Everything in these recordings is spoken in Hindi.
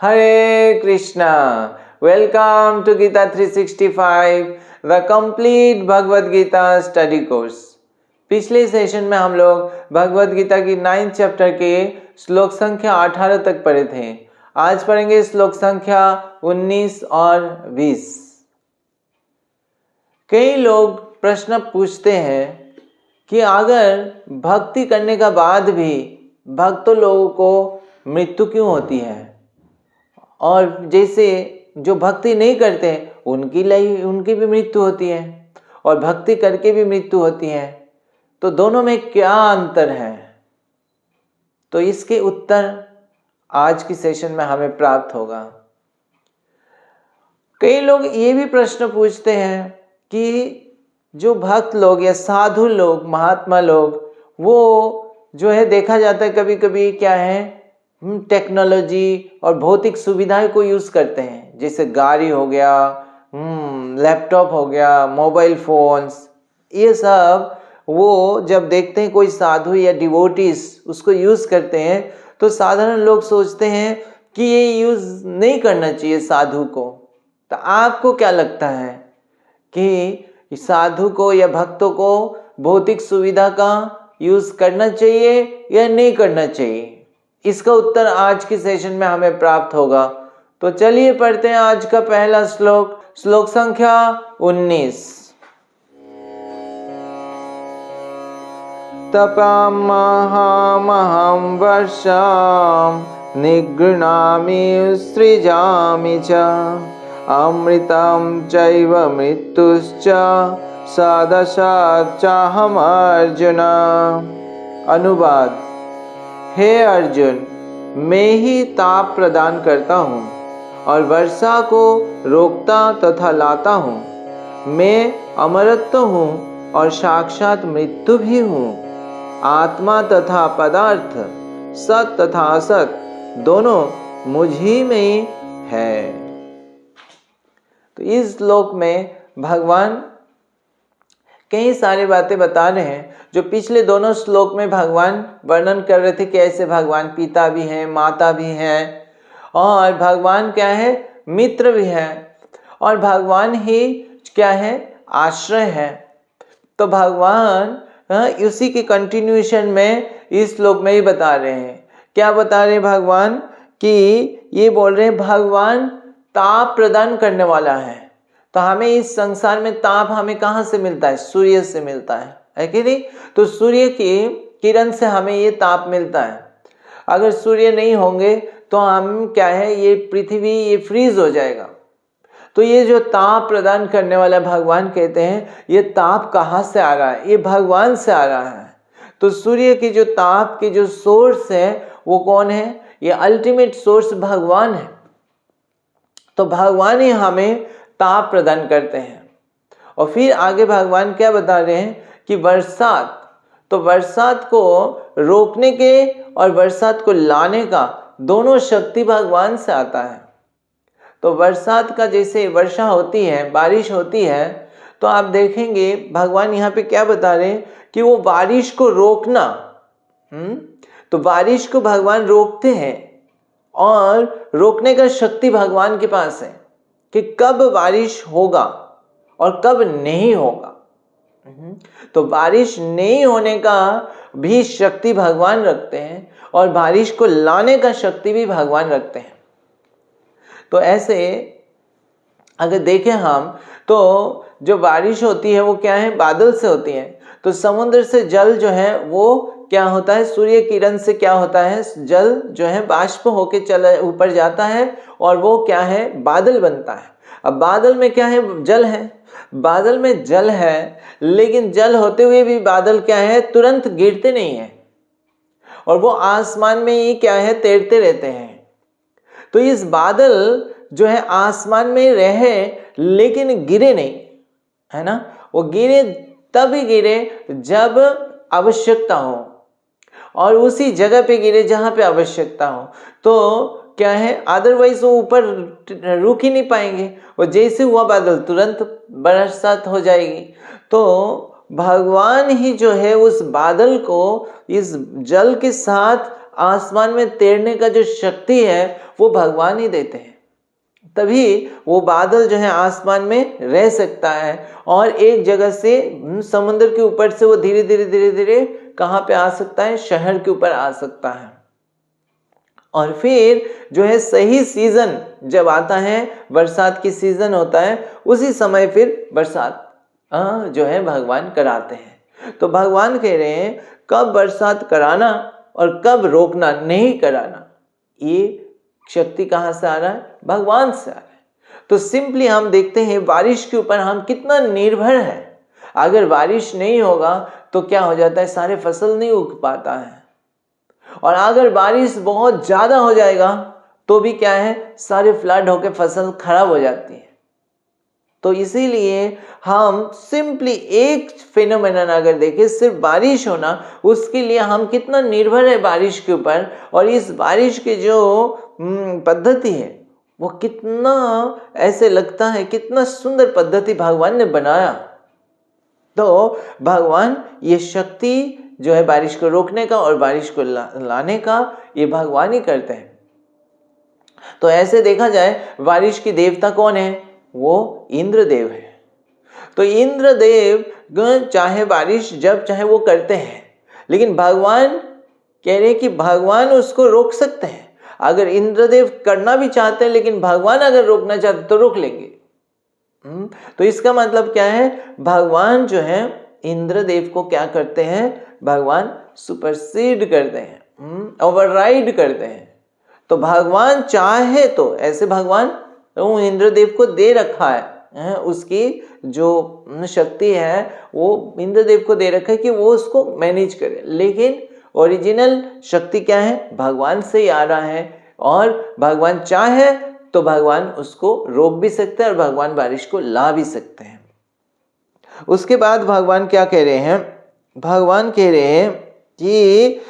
Hare Krishna. Welcome to Gita 365, the complete Bhagavad Gita study course. पिछले सेशन में हम लोग भगवद गीता की 9th चैप्टर के श्लोक संख्या 18 तक पढ़े थे। आज पढ़ेंगे श्लोक संख्या 19 और 20। कई लोग प्रश्न पूछते हैं कि अगर भक्ति करने का बाद भी भक्तों लोगों को मृत्यु क्यों होती है, और जैसे जो भक्ति नहीं करते उनकी भी मृत्यु होती है और भक्ति करके भी मृत्यु होती है, तो दोनों में क्या अंतर है? तो इसके उत्तर आज की सेशन में हमें प्राप्त होगा। कई लोग ये भी प्रश्न पूछते हैं कि जो भक्त लोग या साधु लोग, महात्मा लोग, वो जो है देखा जाता है कभी कभी क्या है, टेक्नोलॉजी और भौतिक सुविधाएं को यूज करते हैं, जैसे गाड़ी हो गया, लैपटॉप हो गया, मोबाइल फोन्स, ये सब वो जब देखते हैं कोई साधु या डिवोटीज उसको यूज करते हैं तो साधारण लोग सोचते हैं कि ये यूज नहीं करना चाहिए साधु को। तो आपको क्या लगता है कि साधु को या भक्तों को भौतिक सुविधा का यूज करना चाहिए या नहीं करना चाहिए? इसका उत्तर आज के सेशन में हमें प्राप्त होगा। तो चलिए पढ़ते हैं आज का पहला श्लोक, श्लोक संख्या 19। तपामहमहं वर्षां निगृह्णामि सृजामि च अमृतं चैव मृत्युश्च सदशात् चाहम् अर्जुन। अनुवाद: हे अर्जुन, मैं ही ताप प्रदान करता हूँ और वर्षा को रोकता तथा लाता हूँ। मैं अमरत्व हूँ और साक्षात मृत्यु भी हूँ। आत्मा तथा पदार्थ, सत तथा असत, दोनों मुझ ही में है। तो इस श्लोक में भगवान कई सारी बातें बता रहे हैं जो पिछले दोनों श्लोक में भगवान वर्णन कर रहे थे कि ऐसे भगवान पिता भी हैं, माता भी हैं, और भगवान क्या है, मित्र भी है, और भगवान ही क्या है, आश्रय है। तो भगवान उसी के कंटिन्यूएशन में इस श्लोक में ही बता रहे हैं। क्या बता रहे हैं भगवान? कि ये बोल रहे हैं भगवान ताप प्रदान करने वाला है। तो हमें इस संसार में ताप हमें कहाँ से मिलता है? सूर्य से मिलता है कि नहीं? तो सूर्य की किरण से हमें ये ताप मिलता है। अगर सूर्य नहीं होंगे तो हम क्या है, ये पृथ्वी ये फ्रीज हो जाएगा। तो ये जो ताप प्रदान करने वाला भगवान कहते हैं, ये ताप कहाँ से आ रहा है? ये भगवान से आ रहा है। तो सूर्य की जो ताप की जो सोर्स है वो कौन है? ये अल्टीमेट सोर्स भगवान है। तो भगवान ही हमें ताप प्रदान करते हैं। और फिर आगे भगवान क्या बता रहे हैं कि बरसात, तो बरसात को रोकने के और बरसात को लाने का दोनों शक्ति भगवान से आता है। तो बरसात का जैसे वर्षा होती है, बारिश होती है, तो आप देखेंगे भगवान यहाँ पे क्या बता रहे हैं कि वो बारिश को रोकना, तो बारिश को भगवान रोकते हैं और रोकने का शक्ति भगवान के पास है कि कब बारिश होगा और कब नहीं होगा। तो बारिश नहीं होने का भी शक्ति भगवान रखते हैं और बारिश को लाने का शक्ति भी भगवान रखते हैं। तो ऐसे अगर देखें हम तो जो बारिश होती है वो क्या है, बादल से होती है। तो समुद्र से जल जो है वो क्या होता है, सूर्य किरण से क्या होता है, जल जो है बाष्प होके चला ऊपर जाता है और वो क्या है, बादल बनता है। अब बादल में क्या है, जल है। बादल में जल है, लेकिन जल होते हुए भी बादल क्या है, तुरंत गिरते नहीं है और वो आसमान में ही क्या है, तैरते रहते हैं। तो इस बादल जो है आसमान में रहे लेकिन गिरे नहीं, है ना। वो गिरे तभी गिरे जब आवश्यकता हो और उसी जगह पे गिरे जहां पे आवश्यकता हो। तो क्या है, अदरवाइज वो ऊपर रुक ही नहीं पाएंगे। वो जैसे हुआ बादल तुरंत बरसात हो जाएगी। तो भगवान ही जो है उस बादल को इस जल के साथ आसमान में तैरने का जो शक्ति है वो भगवान ही देते हैं। तभी वो बादल जो है आसमान में रह सकता है और एक जगह से समुद्र के ऊपर से वो धीरे धीरे धीरे धीरे कहाँ पे आ सकता है, शहर के ऊपर आ सकता है। और फिर जो है सही सीजन जब आता है, बरसात की सीजन होता है, उसी समय फिर बरसात जो है भगवान कराते हैं। तो भगवान कह रहे हैं कब बरसात कराना और कब रोकना, नहीं कराना, ये शक्ति कहाँ से आ रहा है? भगवान से आ रहा है। तो सिंपली हम देखते हैं बारिश के ऊपर हम कितना निर्भर है। अगर बारिश नहीं होगा तो क्या हो जाता है, सारे फसल नहीं उग पाता है। और अगर बारिश बहुत ज्यादा हो जाएगा तो भी क्या है, सारे फ्लड होकर फसल खराब हो जाती है। तो इसीलिए हम सिंपली एक फिनोमेनन अगर देखें, सिर्फ बारिश होना, उसके लिए हम कितना निर्भर है बारिश के ऊपर। और इस बारिश की जो पद्धति है वो कितना ऐसे लगता है, कितना सुंदर पद्धति भगवान ने बनाया। तो भगवान ये शक्ति जो है बारिश को रोकने का और बारिश को लाने का, ये भगवान ही करते हैं। तो ऐसे देखा जाए बारिश की देवता कौन है? वो इंद्रदेव है। तो इंद्रदेव चाहे बारिश जब चाहे वो करते हैं, लेकिन भगवान कह रहे हैं कि भगवान उसको रोक सकते हैं। अगर इंद्रदेव करना भी चाहते हैं, लेकिन भगवान अगर रोकना चाहते तो रोक लेंगे। तो इसका मतलब क्या है, भगवान जो है इंद्रदेव को क्या करते हैं, भगवान सुपरसीड करते हैं, ओवरराइड करते हैं। तो भगवान चाहे तो ऐसे भगवान तो इंद्रदेव को दे रखा है, उसकी जो शक्ति है वो इंद्रदेव को दे रखा है कि वो उसको मैनेज करे। लेकिन ओरिजिनल शक्ति क्या है, भगवान से ही आ रहा है। और भगवान चाहे तो भगवान उसको रोक भी सकते हैं और भगवान बारिश को ला भी सकते हैं। उसके बाद भगवान क्या कह रहे हैं, भगवान कह रहे हैं कि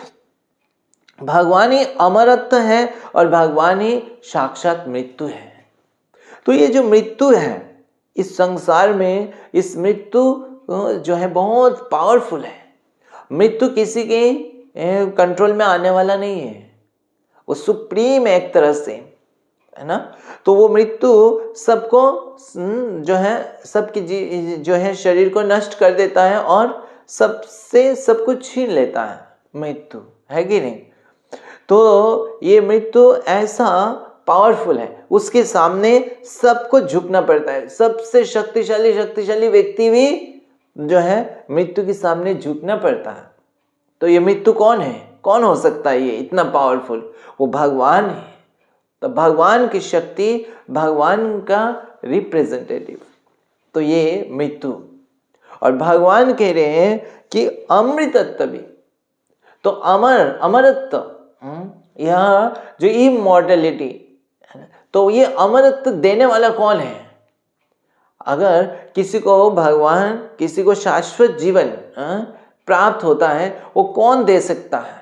भगवान ही अमरत्व है और भगवान ही साक्षात मृत्यु है। तो ये जो मृत्यु है इस संसार में, इस मृत्यु जो है बहुत पावरफुल है। मृत्यु किसी के कंट्रोल में आने वाला नहीं है, वो सुप्रीम है एक तरह से, है ना। तो वो मृत्यु सबको जो है सबकी जो है शरीर को नष्ट कर देता है और सबसे सब कुछ छीन लेता है, मृत्यु है कि नहीं। तो ये मृत्यु ऐसा पावरफुल है, उसके सामने सबको झुकना पड़ता है। सबसे शक्तिशाली व्यक्ति भी जो है मृत्यु के सामने झुकना पड़ता है। तो ये मृत्यु कौन है, कौन हो सकता है ये इतना पावरफुल? वो भगवान है। तो भगवान की शक्ति, भगवान का रिप्रेजेंटेटिव, तो ये मृत्यु। और भगवान कह रहे हैं कि अमृतत्व भी, तो अमरत्व, यह जो इमॉर्टलिटी, तो ये अमरत्व देने वाला कौन है? अगर किसी को भगवान, किसी को शाश्वत जीवन प्राप्त होता है, वो कौन दे सकता है?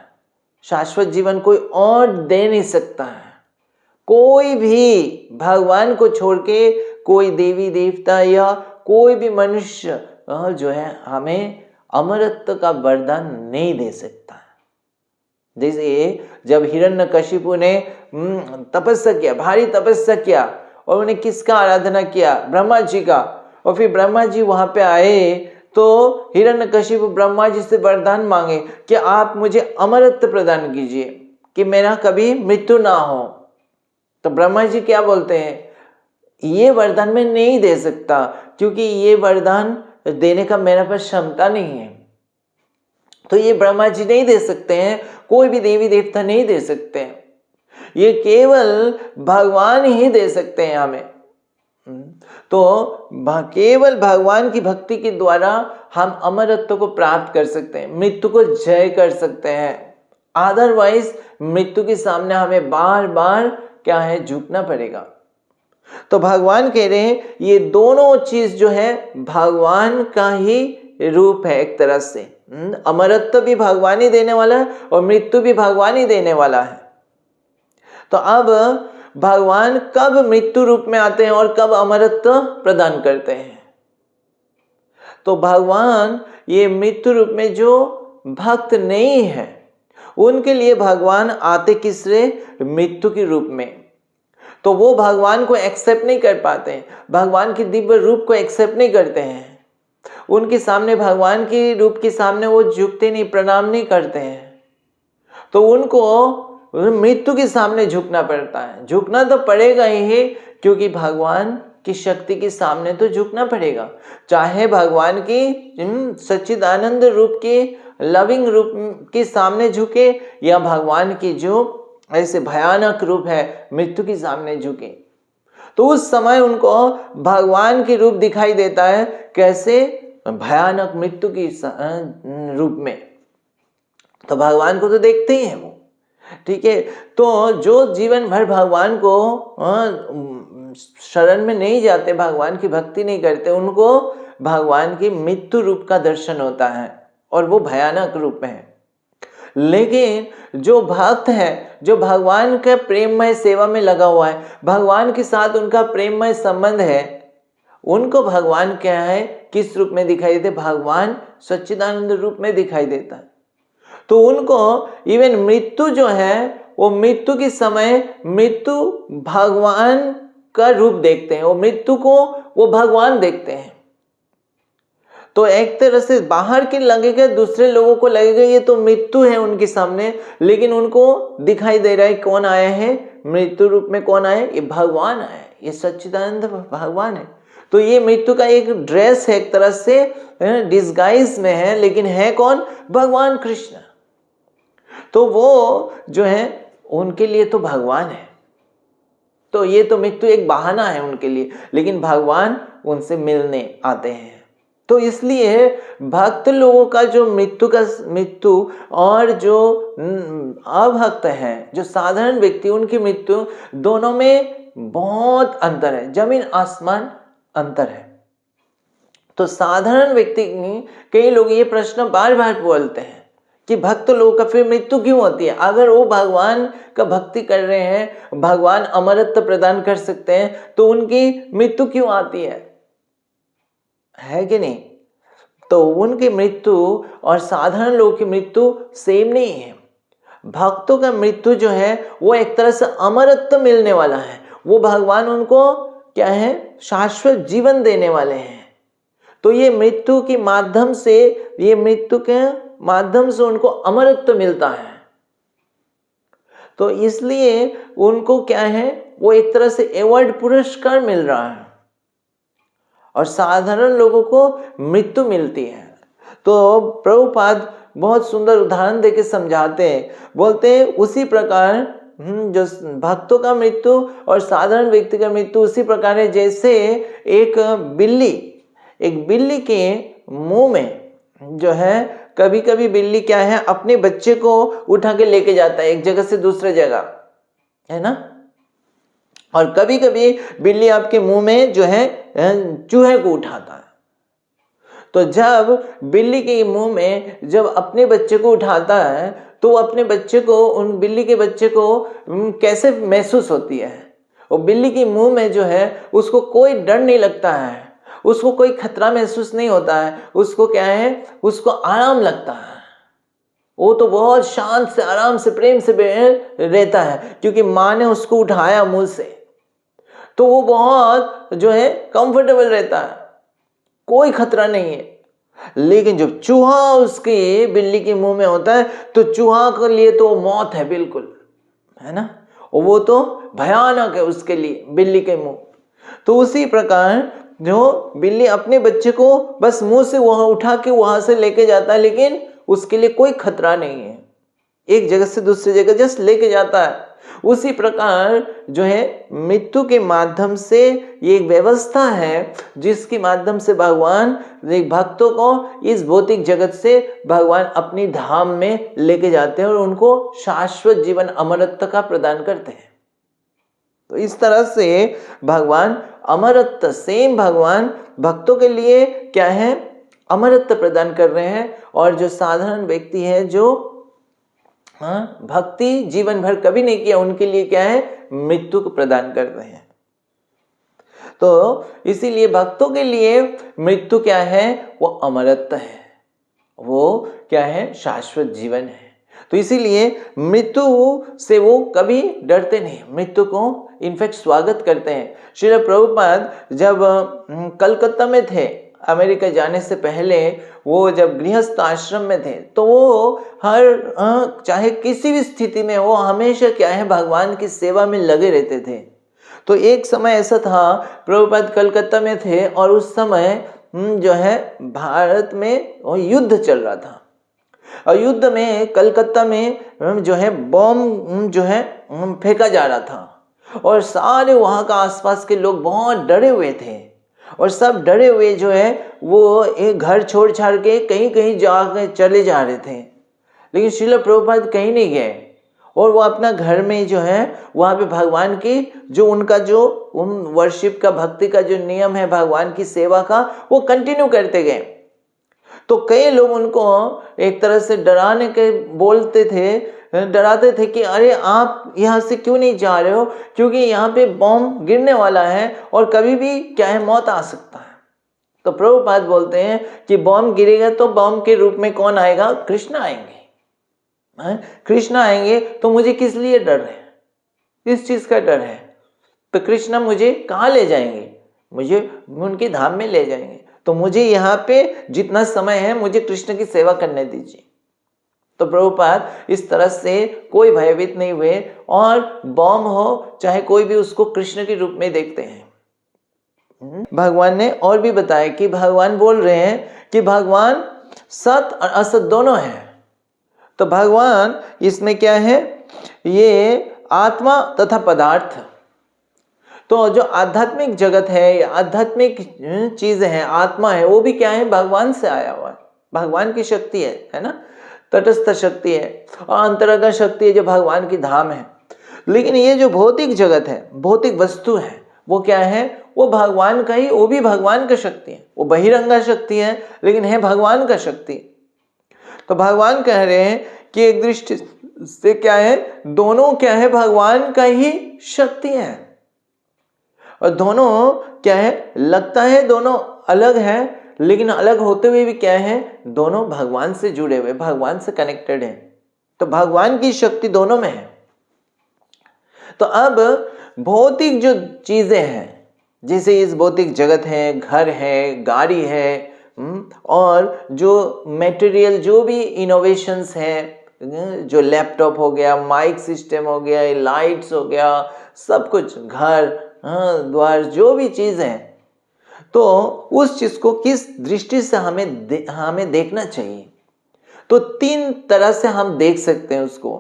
शाश्वत जीवन कोई और दे नहीं सकता है। कोई भी भगवान को छोड़ के कोई देवी देवता या कोई भी मनुष्य जो है हमें अमरत्व का वरदान नहीं दे सकता है। जैसे जब हिरण्यकशिपु ने तपस्या किया, भारी तपस्या किया, और उन्हें किसका आराधना किया? ब्रह्मा जी का। और फिर ब्रह्मा जी वहां पे आए तो हिरण्यकशिपु ब्रह्मा जी से वरदान मांगे कि आप मुझे अमरत्व प्रदान कीजिए कि मेरा कभी मृत्यु ना हो। तो ब्रह्मा जी क्या बोलते हैं, ये वरदान मैं नहीं दे सकता, क्योंकि ये वरदान देने का मेरे पास क्षमता नहीं है। तो ये ब्रह्मा जी नहीं दे सकते हैं, कोई भी देवी देवता नहीं दे सकते हैं, ये केवल भगवान ही दे सकते हैं हमें। तो केवल भगवान की भक्ति के द्वारा हम अमरत्व को प्राप्त कर सकते हैं, मृत्यु को जय कर सकते हैं। अदरवाइज मृत्यु के सामने हमें बार बार क्या है, झुकना पड़ेगा। तो भगवान कह रहे हैं ये दोनों चीज जो है भगवान का ही रूप है एक तरह से। अमरत्व भी भगवान ही देने वाला है और मृत्यु भी भगवान ही देने वाला है। तो अब भगवान कब मृत्यु रूप में आते हैं और कब अमरत्व प्रदान करते हैं? तो भगवान ये मृत्यु रूप में जो भक्त नहीं है उनके लिए भगवान आते किसरे? मृत्यु के रूप में। तो वो भगवान को एक्सेप्ट नहीं कर पाते हैं, भगवान के दिव्य रूप को एक्सेप्ट नहीं करते हैं। उनके सामने, भगवान के रूप के सामने वो झुकते नहीं, प्रणाम नहीं करते हैं। तो उनको मृत्यु के सामने झुकना पड़ता है। झुकना तो पड़ेगा ही, क्योंकि भगवान की शक्ति के सामने तो झुकना पड़ेगा। चाहे भगवान की सच्चिदानंद रूप के लविंग रूप के सामने झुके, या भगवान की जो ऐसे भयानक रूप है मृत्यु के सामने झुके। तो उस समय उनको भगवान की रूप दिखाई देता है। कैसे? भयानक मृत्यु की रूप में। तो भगवान को तो देखते ही हैं वो, ठीक है। तो जो जीवन भर भगवान को शरण में नहीं जाते, भगवान की भक्ति नहीं करते, उनको भगवान की मृत्यु रूप का दर्शन होता है, और वो भयानक रूप में है। लेकिन जो भक्त है, जो भगवान के प्रेममय सेवा में लगा हुआ है, भगवान के साथ उनका प्रेममय संबंध है, उनको भगवान क्या है, किस रूप में दिखाई देते? भगवान सच्चिदानंद रूप में दिखाई देता है। तो उनको इवन मृत्यु जो है, वो मृत्यु के समय मृत्यु भगवान का रूप देखते हैं, वो मृत्यु को वो भगवान देखते हैं। तो एक तरह से बाहर के लगेगा, दूसरे लोगों को लगेगा ये तो मृत्यु है उनके सामने, लेकिन उनको दिखाई दे रहा है कौन आया है मृत्यु रूप में। कौन आया? ये भगवान आया, ये सच्चिदानंद भगवान है। तो ये मृत्यु का एक ड्रेस है, एक तरह से डिस्गाइज में है, लेकिन है कौन? भगवान कृष्ण। तो वो जो है उनके लिए तो भगवान है। तो ये तो मृत्यु एक बहाना है उनके लिए, लेकिन भगवान उनसे मिलने आते हैं। तो इसलिए भक्त लोगों का जो मृत्यु और जो अभक्त है, जो साधारण व्यक्ति, उनकी मृत्यु, दोनों में बहुत अंतर है, जमीन आसमान अंतर है। तो साधारण व्यक्ति, कई लोग ये प्रश्न बार बार बोलते हैं कि भक्त लोगों का फिर मृत्यु क्यों होती है? अगर वो भगवान का भक्ति कर रहे हैं, भगवान अमरत्व प्रदान कर सकते हैं, तो उनकी मृत्यु क्यों आती है कि नहीं? तो उनकी मृत्यु और साधारण लोगों की मृत्यु सेम नहीं है। भक्तों का मृत्यु जो है वो एक तरह से अमरत्व मिलने वाला है। वो भगवान उनको क्या है? शाश्वत जीवन देने वाले हैं। तो ये मृत्यु के माध्यम से, ये मृत्यु के माध्यम से उनको अमरत्व मिलता है। तो इसलिए उनको क्या है, वो एक तरह से अवार्ड, पुरस्कार मिल रहा है, और साधारण लोगों को मृत्यु मिलती है। तो प्रभुपाद बहुत सुंदर उदाहरण देके समझाते हैं, बोलते हैं उसी प्रकार जो भक्तों का मृत्यु और साधारण व्यक्ति का मृत्यु उसी प्रकार है जैसे एक बिल्ली के मुंह में जो है, कभी कभी बिल्ली क्या है, अपने बच्चे को उठा के लेके जाता है एक जगह से दूसरे जगह, है ना। और कभी कभी बिल्ली आपके मुंह में जो है चूहे को उठाता है। तो जब बिल्ली के मुंह में जब अपने बच्चे को उठाता है, तो अपने बच्चे को, उन बिल्ली के बच्चे को कैसे महसूस होती है? वो बिल्ली के मुंह में जो है उसको कोई डर नहीं लगता है, उसको कोई खतरा महसूस नहीं होता है, उसको क्या है, उसको आराम लगता है। वो तो बहुत शांत से, आराम से, प्रेम से रहता है, क्योंकि माँ ने उसको उठाया मुंह से। तो वो बहुत जो है कंफर्टेबल रहता है, कोई खतरा नहीं है। लेकिन जब चूहा उसके बिल्ली के मुंह में होता है, तो चूहा के लिए तो मौत है बिल्कुल, है ना। वो तो भयानक है उसके लिए, बिल्ली के मुंह। तो उसी प्रकार जो बिल्ली अपने बच्चे को बस मुंह से वहां उठा के वहां से लेके जाता है, लेकिन उसके लिए कोई खतरा नहीं है, एक जगह से दूसरी जगह जस्ट लेके जाता है। उसी प्रकार जो है मृत्यु के माध्यम से ये एक व्यवस्था है, जिसके माध्यम से भगवान भक्तों को इस भौतिक जगत से भगवान अपनी धाम में लेके जाते हैं और उनको शाश्वत जीवन, अमरत्व का प्रदान करते हैं। तो इस तरह से भगवान अमरत्व, सेम भगवान भक्तों के लिए क्या है, अमरत्व प्रदान कर रहे हैं, और जो साधारण व्यक्ति है, जो भक्ति जीवन भर कभी नहीं किया, उनके लिए क्या है, मृत्यु को प्रदान कर रहे हैं। तो इसीलिए भक्तों के लिए मृत्यु क्या है, वो अमरत्व है, वो क्या है, शाश्वत जीवन है। तो इसीलिए मृत्यु से वो कभी डरते नहीं, मृत्यु को इनफैक्ट स्वागत करते हैं। श्रील प्रभुपाद जब कलकत्ता में थे, अमेरिका जाने से पहले वो जब गृहस्थ आश्रम में थे, तो वो हर चाहे किसी भी स्थिति में वो हमेशा क्या है भगवान की सेवा में लगे रहते थे। तो एक समय ऐसा था, प्रभुपाद कलकत्ता में थे और उस समय जो है भारत में युद्ध चल रहा था, और युद्ध में कलकत्ता में जो है बम जो है फेंका जा रहा था, और सारे वहाँ का आसपास के लोग बहुत डरे हुए थे, और सब डरे हुए जो है वो एक घर छोड़ छाड़ के कहीं कहीं जा चले जा रहे थे। लेकिन श्रील प्रभुपाद कहीं नहीं गए, और वो अपना घर में जो है वहाँ पे भगवान की जो उनका जो वर्शिप का, भक्ति का जो नियम है, भगवान की सेवा का, वो कंटिन्यू करते गए। तो कई लोग उनको एक तरह से डराने के बोलते थे, डराते थे कि अरे आप यहाँ से क्यों नहीं जा रहे हो, क्योंकि यहाँ पे बम गिरने वाला है और कभी भी क्या है मौत आ सकता है। तो प्रभुपाद बोलते हैं कि बम गिरेगा तो बम के रूप में कौन आएगा? कृष्ण आएंगे। कृष्ण आएंगे तो मुझे किस लिए डर है? इस चीज का डर है। तो कृष्ण मुझे कहाँ ले जाएंगे? मुझे उनके धाम में ले जाएंगे। तो मुझे यहाँ पे जितना समय है मुझे कृष्ण की सेवा करने दीजिए। तो प्रभुपाद इस तरह से कोई भयभीत नहीं हुए, और बम हो चाहे कोई भी उसको कृष्ण के रूप में देखते हैं। भगवान ने और भी बताया कि भगवान बोल रहे हैं कि भगवान सत और असत दोनों है। तो भगवान इसमें क्या है? ये आत्मा तथा पदार्थ। तो जो आध्यात्मिक जगत है, आध्यात्मिक चीजें हैं, आत्मा है, वो भी क्या है? भगवान से आया हुआ है, भगवान की शक्ति है ना, तटस्थ शक्ति है, और अंतरंग शक्ति है जो भगवान की धाम है। लेकिन ये जो भौतिक जगत है, भौतिक वस्तु है, वो क्या है? वो भगवान का ही, वो भी भगवान का शक्ति है। वो बहिरंगा शक्ति है लेकिन है भगवान का शक्ति। तो भगवान कह रहे हैं कि एक दृष्टि से क्या है, दोनों क्या है? भगवान का ही शक्ति है। और दोनों क्या है? लगता है दोनों अलग है, लेकिन अलग होते हुए भी क्या है? दोनों भगवान से जुड़े हुए, भगवान से कनेक्टेड हैं। तो भगवान की शक्ति दोनों में है। तो अब भौतिक जो चीजें हैं, जैसे इस भौतिक जगत है, घर है, गाड़ी है, और जो मटेरियल जो भी इनोवेशंस हैं, जो लैपटॉप हो गया, माइक सिस्टम हो गया, लाइट्स हो गया, सब कुछ, घर द्वार, जो भी चीज है, तो उस चीज को किस दृष्टि से हमें देखना चाहिए? तो तीन तरह से हम देख सकते हैं उसको।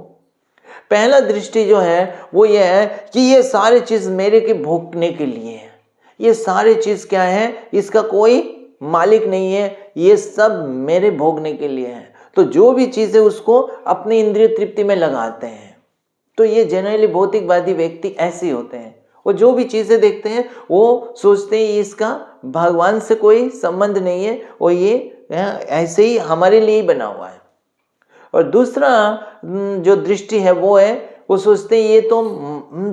पहला दृष्टि जो है वो ये है कि ये सारी चीज मेरे के भोगने के लिए है। ये सारी चीज क्या है? इसका कोई मालिक नहीं है, ये सब मेरे भोगने के लिए है। तो जो भी चीज है उसको अपनी इंद्रिय तृप्ति में लगाते हैं। तो ये जनरली भौतिकवादी व्यक्ति ऐसे होते हैं। वो जो भी चीजें देखते हैं वो सोचते हैं इसका भगवान से कोई संबंध नहीं है, और ये ऐसे ही हमारे लिए ही बना हुआ है। और दूसरा जो दृष्टि है वो है, वो सोचते हैं ये तो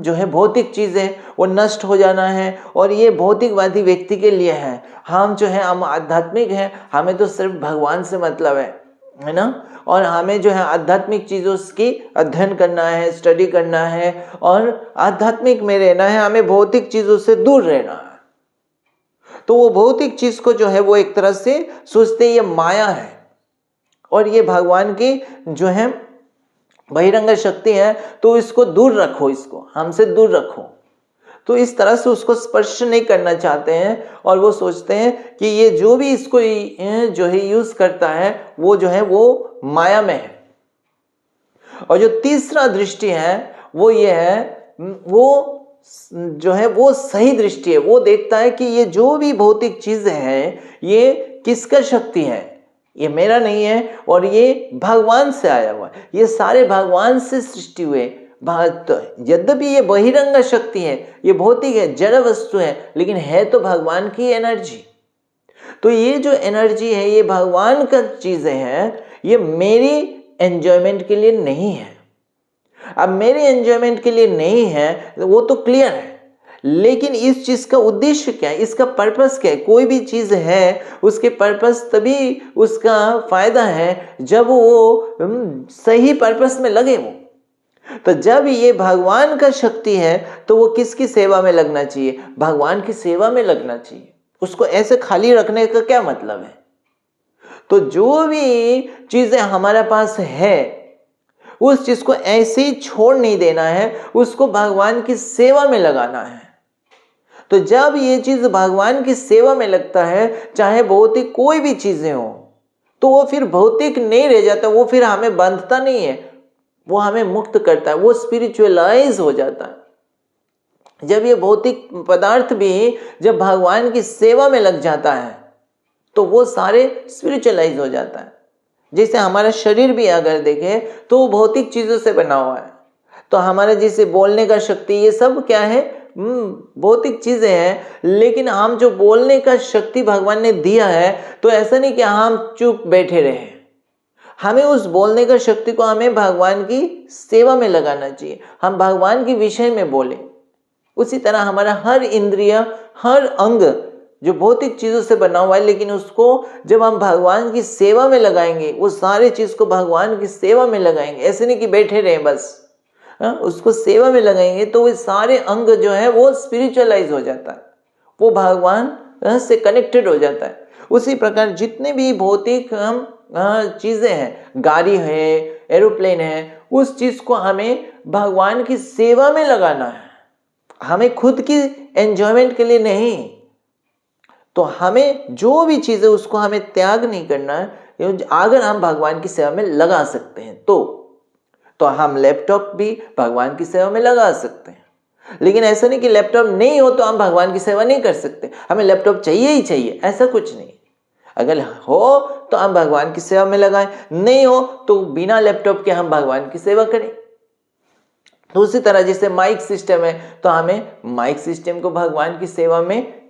जो है भौतिक चीज है, वो नष्ट हो जाना है, और ये भौतिकवादी व्यक्ति के लिए है। हम जो है हम आध्यात्मिक हैं, हमें तो सिर्फ भगवान से मतलब है ना, और हमें जो है आध्यात्मिक चीजों की अध्ययन करना है, स्टडी करना है, और आध्यात्मिक में रहना है, हमें भौतिक चीजों से दूर रहना है। तो वो भौतिक चीज को जो है वो एक तरह से सोचते ये माया है, और ये भगवान की जो है बहिरंग शक्ति है, तो इसको दूर रखो, इसको हमसे दूर रखो। तो इस तरह से उसको स्पर्श नहीं करना चाहते हैं, और वो सोचते हैं कि ये जो भी इसको जो है यूज करता है वो जो है वो माया में है। और जो तीसरा दृष्टि है वो ये है, वो जो है वो सही दृष्टि है। वो देखता है कि ये जो भी भौतिक चीजें हैं ये किसका शक्ति है? ये मेरा नहीं है, और ये भगवान से आया हुआ है। ये सारे भगवान से सृष्टि हुए। यद्यपि ये बहिरंग शक्ति है, ये भौतिक है, जड़ वस्तु है, लेकिन है तो भगवान की एनर्जी। तो ये जो एनर्जी है ये भगवान का चीजें हैं, ये मेरी एंजॉयमेंट के लिए नहीं है। अब मेरे एंजॉयमेंट के लिए नहीं है वो तो क्लियर है, लेकिन इस चीज का उद्देश्य क्या है, इसका पर्पस क्या है? कोई भी चीज है उसके पर्पस तभी उसका फायदा है जब वो सही पर्पस में लगे। वो तो जब ये भगवान का शक्ति है तो वो किसकी सेवा में लगना चाहिए? भगवान की सेवा में लगना चाहिए। उसको ऐसे खाली रखने का क्या मतलब है? तो जो भी चीजें हमारे पास है उस चीज को ऐसे ही छोड़ नहीं देना है, उसको भगवान की सेवा में लगाना है। तो जब ये चीज भगवान की सेवा में लगता है, चाहे भौतिक कोई भी चीजें हो, तो वो फिर भौतिक नहीं रह जाता, वो फिर हमें बंधता नहीं है, वो हमें मुक्त करता है, वो स्पिरिचुअलाइज हो जाता है। जब ये भौतिक पदार्थ भी जब भगवान की सेवा में लग जाता है तो वो सारे स्पिरिचुअलाइज हो जाता है। जैसे हमारा शरीर भी अगर देखें तो वो भौतिक चीजों से बना हुआ है, तो हमारा जैसे बोलने का शक्ति, ये सब क्या है? भौतिक चीजें हैं। लेकिन हम जो बोलने का शक्ति भगवान ने दिया है, तो ऐसा नहीं कि हम चुप बैठे रहे, हमें उस बोलने का शक्ति को हमें भगवान की सेवा में लगाना चाहिए, हम भगवान के विषय में बोले। उसी तरह हमारा हर इंद्रिय, हर अंग जो भौतिक चीजों से बना हुआ है, लेकिन उसको जब हम भगवान की सेवा में लगाएंगे, वो सारे चीज को भगवान की सेवा में लगाएंगे, ऐसे नहीं कि बैठे रहे बस, उसको सेवा में लगाएंगे, तो वो सारे अंग जो है वो स्पिरिचुअलाइज हो जाता है, वो भगवान से कनेक्टेड हो जाता है। उसी प्रकार जितने भी भौतिक हम चीजें हैं, गाड़ी है, एरोप्लेन है, उस चीज को हमें भगवान की सेवा में लगाना है, हमें खुद की एंजॉयमेंट के लिए नहीं। तो हमें जो भी चीज है उसको हमें त्याग नहीं करना है। अगर हम भगवान की सेवा में लगा सकते हैं तो हम लैपटॉप भी भगवान की सेवा में लगा सकते हैं। लेकिन ऐसा नहीं कि लैपटॉप नहीं हो तो हम भगवान की सेवा नहीं कर सकते, हमें लैपटॉप चाहिए ही चाहिए, ऐसा कुछ नहीं। अगर हो तो हम भगवान की सेवा में लगाएं, नहीं हो तो बिना लैपटॉप के हम भगवान की सेवा करें। तो उसी तरह जैसे माइक सिस्टम है, तो हमें माइक सिस्टम को भगवान की सेवा में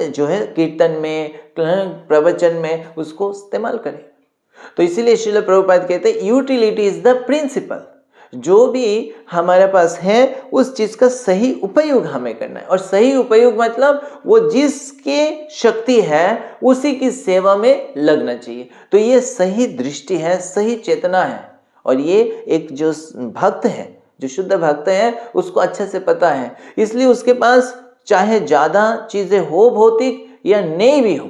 जो है कीर्तन में, प्रवचन में उसको इस्तेमाल करें। तो इसीलिए श्रील प्रभुपाद कहते हैं यूटिलिटी इज द प्रिंसिपल। जो भी हमारे पास है उस चीज का सही उपयोग हमें करना है, और सही उपयोग मतलब वो जिसकी शक्ति है उसी की सेवा में लगना चाहिए। तो ये सही दृष्टि है, सही चेतना है, और ये एक जो भक्त है, जो शुद्ध भक्त है, उसको अच्छे से पता है। इसलिए उसके पास चाहे ज्यादा चीजें हो भौतिक या नहीं भी हो,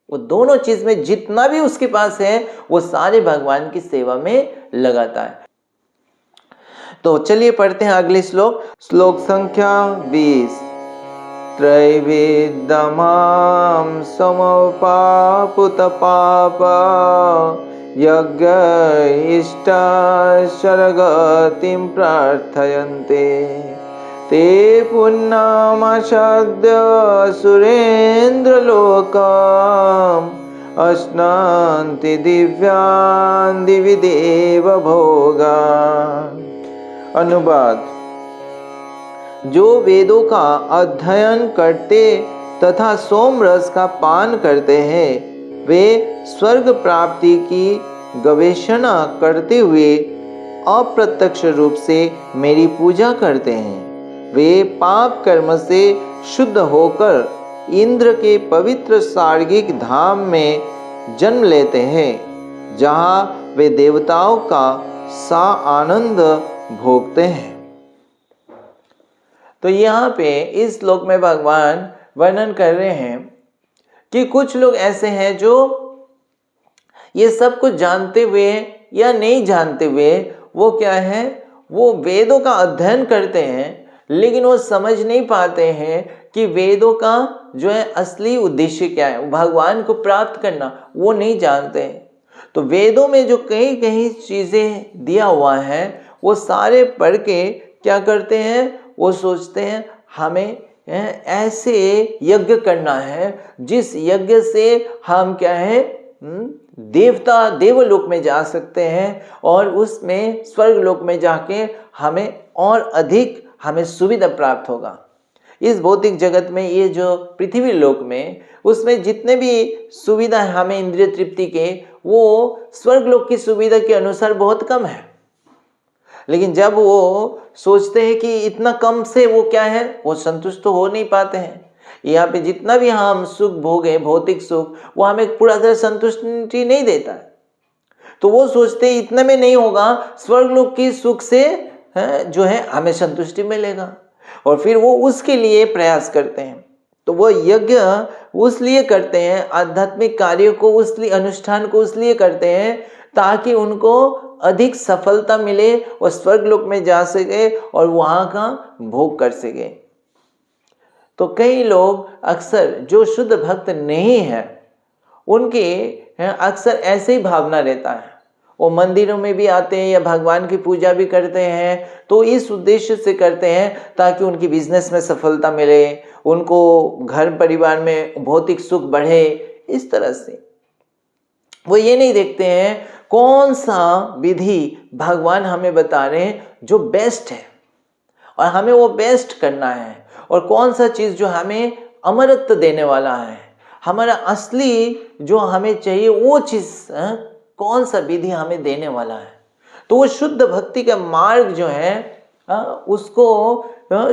वो दोनों चीज में जितना भी उसके पास है वो सारे भगवान की सेवा में लगाता है। तो चलिए पढ़ते हैं अगले श्लोक, श्लोक संख्या 20। त्रैविध्यमां समपापुत पाप यज्ञ इष्टा शरगतिं प्रार्थयन्ते ते पुण्यमासाद्य सुरेन्द्रलोकम् अश्नान्ति दिव्यान् दिवि देव भोगान्। अनुवाद: जो वेदों का अध्ययन करते तथा सोम रस का पान करते हैं, वे स्वर्ग प्राप्ति की गवेषणा करते हुए अप्रत्यक्ष रूप से मेरी पूजा करते हैं। वे पाप कर्म से शुद्ध होकर इंद्र के पवित्र सार्गिक धाम में जन्म लेते हैं, जहाँ वे देवताओं का सा आनंद भोगते हैं। तो यहाँ पे इस श्लोक में भगवान वर्णन कर रहे हैं कि कुछ लोग ऐसे हैं जो ये सब कुछ जानते हुए या नहीं जानते हुए वो क्या है, वो वेदों का अध्ययन करते हैं, लेकिन वो समझ नहीं पाते हैं कि वेदों का जो है असली उद्देश्य क्या है, भगवान को प्राप्त करना, वो नहीं जानते हैं। तो वेदों में जो कई कई चीज़ें दिया हुआ है वो सारे पढ़ के क्या करते हैं, वो सोचते हैं हमें ऐसे यज्ञ करना है जिस यज्ञ से हम क्या है देवता देवलोक में जा सकते हैं, और उसमें स्वर्ग लोक में जाके हमें और अधिक हमें सुविधा प्राप्त होगा। इस भौतिक जगत में, ये जो पृथ्वी लोक में, उसमें जितने भी सुविधा है हमें इंद्रिय तृप्ति के, वो स्वर्ग लोक की सुविधा के अनुसार बहुत कम है। लेकिन जब वो सोचते हैं कि इतना कम से वो क्या है, वो संतुष्ट तो हो नहीं पाते हैं। यहाँ पे जितना भी हम सुख भोगे, भौतिक सुख, वो हमें पूरा तरह संतुष्टि नहीं देता है। तो वो सोचते हैं इतने में नहीं होगा, स्वर्गलोक की सुख से जो है हमें संतुष्टि मिलेगा, और फिर वो उसके लिए प्रयास करते हैं। तो वो यज्ञ उस लिए करते हैं, आध्यात्मिक कार्यों को उसलिए, अनुष्ठान को उसलिए करते हैं ताकि उनको अधिक सफलता मिले, वो स्वर्गलोक में जा सके और वहाँ का भोग कर सके। तो कई लोग अक्सर जो शुद्ध भक्त नहीं है, उनके अक्सर ऐसे ही भावना रहता है। वो मंदिरों में भी आते हैं या भगवान की पूजा भी करते हैं तो इस उद्देश्य से करते हैं ताकि उनकी बिजनेस में सफलता मिले, उनको घर परिवार में भौतिक सुख बढ़े। इस तरह से वो ये नहीं देखते हैं कौन सा विधि भगवान हमें बता रहे हैं जो बेस्ट है और हमें वो बेस्ट करना है, और कौन सा चीज़ जो हमें अमरत्व देने वाला है, हमारा असली जो हमें चाहिए वो चीज़, कौन सा विधि हमें देने वाला है। तो वो शुद्ध भक्ति का मार्ग जो है उसको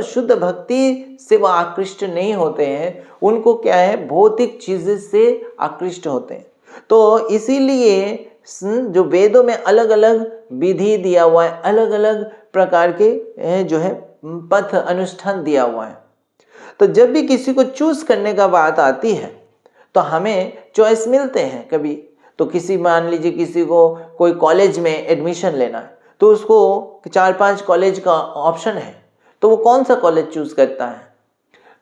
शुद्ध भक्ति से वो आकृष्ट नहीं होते हैं, उनको क्या है, भौतिक चीज़ से आकृष्ट होते हैं। तो इसीलिए जो वेदों में अलग अलग विधि दिया हुआ है, अलग अलग प्रकार के जो है पथ अनुष्ठान दिया हुआ है। तो जब भी किसी को चूज करने का बात आती है तो हमें चॉइस मिलते हैं। कभी तो किसी, मान लीजिए किसी को कोई कॉलेज में एडमिशन लेना है तो उसको 4-5 कॉलेज का ऑप्शन है, तो वो कौन सा कॉलेज चूज करता है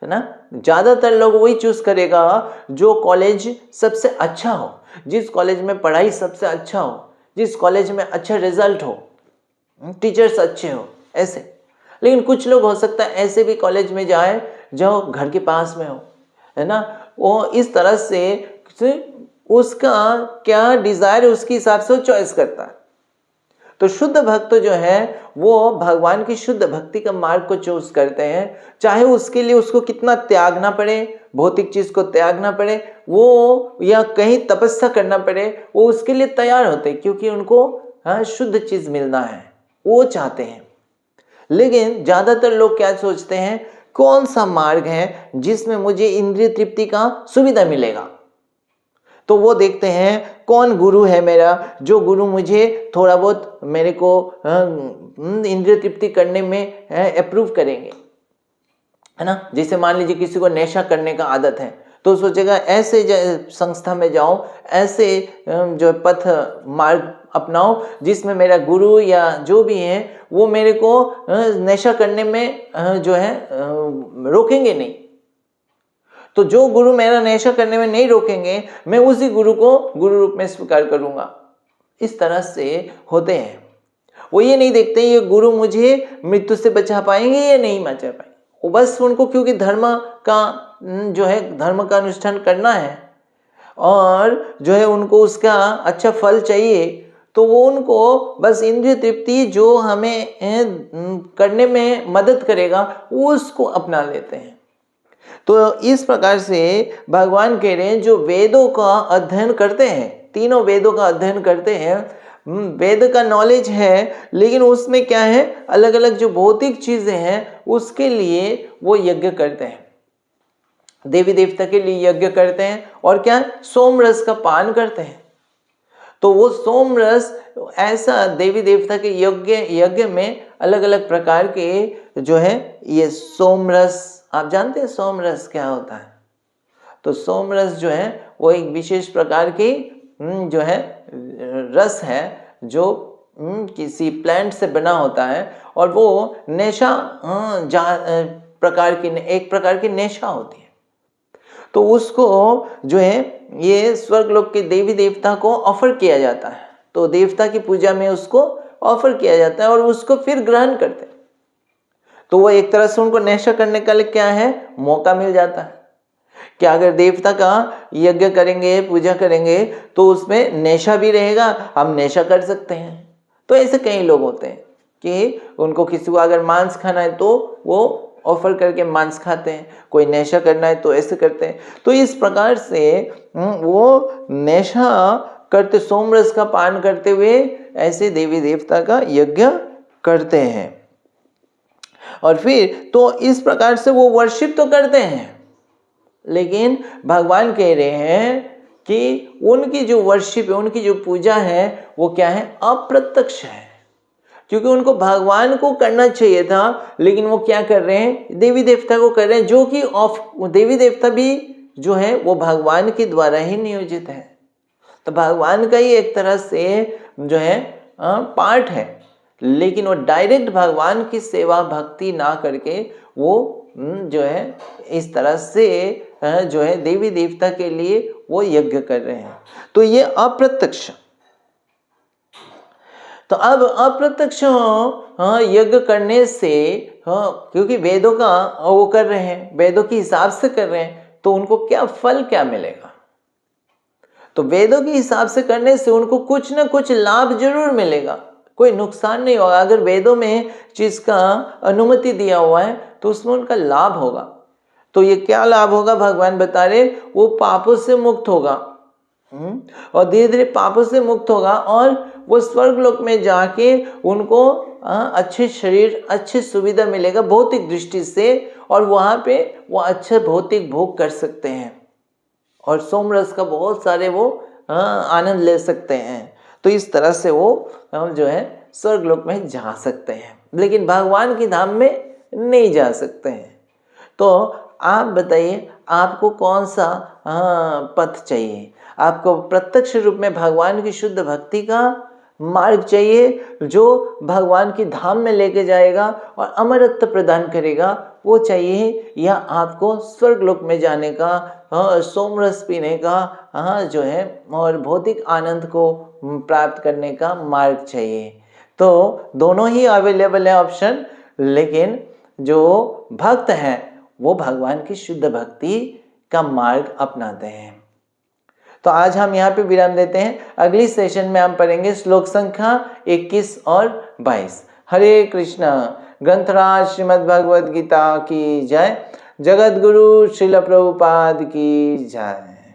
ना। ज़्यादातर लोग वही चूज करेगा जो कॉलेज सबसे अच्छा हो, जिस कॉलेज में पढ़ाई सबसे अच्छा हो, जिस कॉलेज में अच्छा रिजल्ट हो, टीचर्स अच्छे हो, ऐसे। लेकिन कुछ लोग हो सकता है ऐसे भी कॉलेज में जाए जो घर के पास में हो, है ना। वो इस तरह से उसका क्या डिजायर है उसके हिसाब से वो चॉइस करता है। तो शुद्ध भक्त जो है वो भगवान की शुद्ध भक्ति का मार्ग को चूज करते हैं, चाहे उसके लिए उसको कितना त्यागना पड़े, भौतिक चीज को त्यागना पड़े वो, या कहीं तपस्या करना पड़े, वो उसके लिए तैयार होते हैं, क्योंकि उनको शुद्ध चीज मिलना है, वो चाहते हैं। लेकिन ज्यादातर लोग क्या सोचते हैं, कौन सा मार्ग है जिसमें मुझे इंद्रिय तृप्ति का सुविधा मिलेगा। तो वो देखते हैं कौन गुरु है मेरा, जो गुरु मुझे थोड़ा बहुत मेरे को इंद्रिय तृप्ति करने में अप्रूव करेंगे, है ना। जैसे मान लीजिए किसी को नशा करने का आदत है तो सोचेगा ऐसे संस्था में जाओ, ऐसे जो पथ मार्ग अपनाओ जिसमें मेरा गुरु या जो भी है वो मेरे को नशा करने में जो है रोकेंगे नहीं। तो जो गुरु मेरा नशा करने में नहीं रोकेंगे, मैं उसी गुरु को गुरु रूप में स्वीकार करूंगा। इस तरह से होते हैं। वो ये नहीं देखते ये गुरु मुझे मृत्यु से बचा पाएंगे या नहीं बचा पाएंगे, वो बस उनको क्योंकि धर्म का जो है, धर्म का अनुष्ठान करना है और जो है उनको उसका अच्छा फल चाहिए, तो वो उनको बस इंद्रिय तृप्ति जो हमें करने में मदद करेगा वो उसको अपना लेते हैं। तो इस प्रकार से भगवान कह रहे हैं जो वेदों का अध्ययन करते हैं, तीनों वेदों का अध्ययन करते हैं, वेद का नॉलेज है, लेकिन उसमें क्या है, अलग अलग जो भौतिक चीजें हैं उसके लिए वो यज्ञ करते हैं, देवी देवता के लिए यज्ञ करते हैं, और क्या, सोम रस का पान करते हैं। तो वो सोम रस ऐसा देवी देवता के यज्ञ में अलग अलग प्रकार के जो है ये सोम रस, आप जानते हैं सोम रस क्या होता है। तो सोम रस जो है वो एक विशेष प्रकार की जो है रस है जो किसी प्लांट से बना होता है, और वो नेशा एक प्रकार की नेशा होती है। तो उसको जो है ये स्वर्गलोक के देवी देवता को ऑफर किया जाता है, तो देवता की पूजा में उसको ऑफर किया जाता है और उसको फिर ग्रहण करते हैं। तो वो एक तरह से उनको नेशा करने का लिए क्या है, मौका मिल जाता है कि अगर देवता का यज्ञ करेंगे, पूजा करेंगे तो उसमें नेशा भी रहेगा, हम नेशा कर सकते हैं। तो ऐसे कई लोग होते हैं कि उनको किसी को अगर मांस खाना है तो वो ऑफर करके मांस खाते हैं, कोई नेशा करना है तो ऐसे करते हैं। तो इस प्रकार से वो नेशा करते, सोमरस का पान करते हुए ऐसे देवी देवता का यज्ञ करते हैं। और फिर तो इस प्रकार से वो वर्शिप तो करते हैं, लेकिन भगवान कह रहे हैं कि उनकी जो वर्शिप है, उनकी जो पूजा है, वो क्या है? अप्रत्यक्ष है। क्योंकि उनको भगवान को करना चाहिए था, लेकिन वो क्या कर रहे हैं? देवी देवता को कर रहे हैं, जो कि देवी देवता भी जो है वो भगवान के द्वारा ही नियोजित है। तो भगवान का ही एक तरह से जो है पार्ट है, लेकिन वो डायरेक्ट भगवान की सेवा भक्ति ना करके वो जो है इस तरह से जो है देवी देवता के लिए वो यज्ञ कर रहे हैं। तो ये अप्रत्यक्ष। तो अब अप्रत्यक्ष यज्ञ करने से क्योंकि वेदों का वो कर रहे हैं, वेदों के हिसाब से कर रहे हैं, तो उनको क्या फल क्या मिलेगा? तो वेदों के हिसाब से करने से उनको कुछ ना कुछ लाभ जरूर मिलेगा, कोई नुकसान नहीं होगा। अगर वेदों में चीज का अनुमति दिया हुआ है तो उसमें उनका लाभ होगा। तो ये क्या लाभ होगा? भगवान बता रहे, वो पापों से मुक्त होगा और धीरे धीरे पापों से मुक्त होगा और वो स्वर्ग लोक में जाके उनको अच्छे शरीर, अच्छी सुविधा मिलेगा भौतिक दृष्टि से, और वहां पे वो अच्छे भौतिक भोग कर सकते हैं और सोमरस का बहुत सारे वो आनंद ले सकते हैं। तो इस तरह से वो जो है स्वर्ग लोक में जा सकते हैं, लेकिन भगवान की धाम में नहीं जा सकते हैं। तो आप बताइए, आपको कौन सा पथ चाहिए? आपको प्रत्यक्ष रूप में भगवान की शुद्ध भक्ति का मार्ग चाहिए जो भगवान की धाम में लेके जाएगा और अमरत्व प्रदान करेगा, वो चाहिए, या आपको स्वर्ग लोक में जाने का, सोमरस पीने का जो है और भौतिक आनंद को प्राप्त करने का मार्ग चाहिए? तो दोनों ही अवेलेबल है ऑप्शन, लेकिन जो भक्त हैं वो भगवान की शुद्ध भक्ति का मार्ग अपनाते हैं। तो आज हम यहाँ पे विराम देते हैं। अगली सेशन में हम पढ़ेंगे श्लोक संख्या 21 और 22। हरे कृष्णा। ग्रंथराज श्रीमद् भगवद गीता की जय। जगत गुरु श्रील प्रभुपाद की जय।